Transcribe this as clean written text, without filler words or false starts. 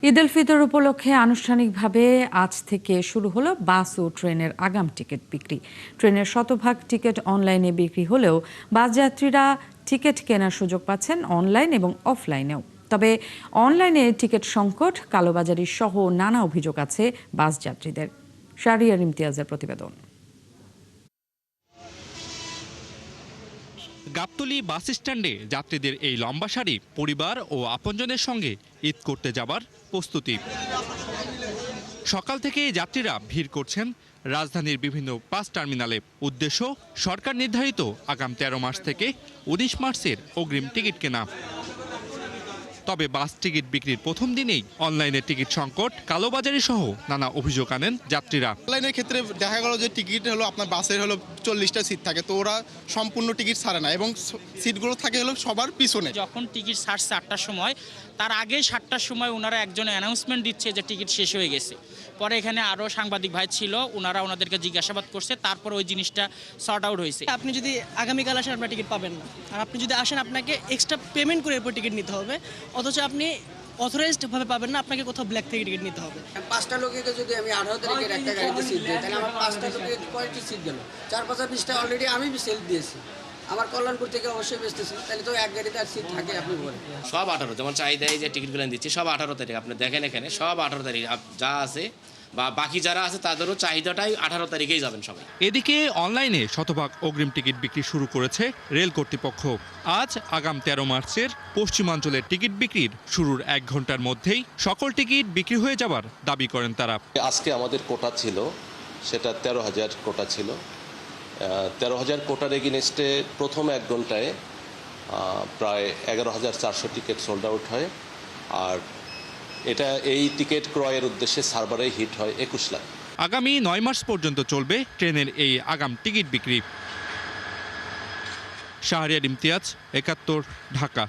ঈদ উল ফিতর উপলক্ষে আনুষ্ঠানিকভাবে আজ থেকে শুরু হলো বাস ও ট্রেনের আগাম টিকিট বিক্রি। ট্রেনের শতভাগ টিকিট অনলাইনে বিক্রি হলেও বাস যাত্রীরা টিকিট কেনার সুযোগ পাচ্ছেন অনলাইন এবং অফলাইনেও। তবে অনলাইনে টিকিট সংকট, কালোবাজারি সহ নানা অভিযোগ আছে বাস যাত্রীদের। শাহরিয়ার ইমতিয়াজের প্রতিবেদন। গাবতলী বাস স্ট্যান্ডে যাত্রীদের এই লম্বা সারি পরিবার ও আপনজনের সঙ্গে ঈদ করতে যাবার প্রস্তুতি। সকাল থেকে যাত্রীরা ভিড় করছেন রাজধানীর বিভিন্ন বাস টার্মিনালে। উদ্দেশ্য সরকার নির্ধারিত আগাম ১৩ মার্চ থেকে ১৯ মার্চের অগ্রিম টিকিট কেনা। তবে বাস টিকিট বিক্রির প্রথম দিনেই অনলাইনে টিকিট সংকট, কালোবাজারি সহ নানা অভিযোগ আনেন যাত্রীরা। অনলাইনের ক্ষেত্রে দেখা গেল যে টিকিট হলো আপনার বাসের হলো 40টা সিট থাকে, তো ওরা সম্পূর্ণ টিকিট ছাড়ে না এবং সিটগুলো থাকে হলো সবার পিছনে। যখন টিকিট ছাড়ছে 8টার সময়, তার আগে 7টার সময় ওনারা একজন অ্যানাউন্সমেন্ট দিচ্ছে যে টিকিট শেষ হয়ে গেছে। পরে এখানে আরও সাংবাদিক ভাই ছিল, ওনারা ওনাদেরকে জিজ্ঞাসাবাদ করছে, তারপর ওই জিনিসটা সর্ট আউট হয়েছে। আপনি যদি আগামীকাল আসেন আপনার টিকিট পাবেন না, আর আপনি যদি আসেন আপনাকে এক্সট্রা পেমেন্ট করে এরপর টিকিট নিতে হবে, অথচ আপনি অথরাইজড ভাবে পাবেন না, আপনাকে কোথাও ব্ল্যাক থেকে টিকিট নিতে হবে। 5টা লোককে যদি আমি 18 তারিখের একটা গাড়িতে সিট দিই, তাহলে আমার 5টা লোকে কয়টি সিট গেল? 4-5-20টা অলরেডি আমি সেল দিয়েছি। আমার কল্যাণপুর থেকে অবশ্যই বেচতেছি, তাহলে তো এক গাড়িতে আর সিট থাকে। আপনি বলেন সব 18, যেমন চাহিদা এই যে টিকিটগুলো দিচ্ছি সব 18 তারিখ। আপনি দেখেন এখানে সব 18 তারিখ যা আছে, বা বাকি যারা আছে তাদেরও চাহিদাটাই 18 তারিখেই যাবেন সবাই। এদিকে অনলাইনে শতভাগ অগ্রিম টিকিট বিক্রি শুরু করেছে রেল কর্তৃপক্ষ। আজ আগাম ১৩ মার্চের পশ্চিমাঞ্চলের টিকিট বিক্রির শুরুর 1 ঘন্টার মধ্যেই সকল টিকিট বিক্রি হয়ে যাবার দাবি করেন তারা। আজকে আমাদের কোটা ছিল, সেটা 13,000 কোটা ছিল। 13,000 কোটার এগেইনস্টে প্রথম 1 ঘন্টায় প্রায় 11,400 টিকিট সোল্ড আউট হয়। আর এটা এই টিকিট ক্রয়ের উদ্দেশ্যে সার্ভারে হিট হয় 21 লাখ। আগামী 9 মার্চ পর্যন্ত চলবে ট্রেনের এই আগাম টিকিট বিক্রি। শাহরিয়ার ইমতিয়াজ, ৭১, ঢাকা।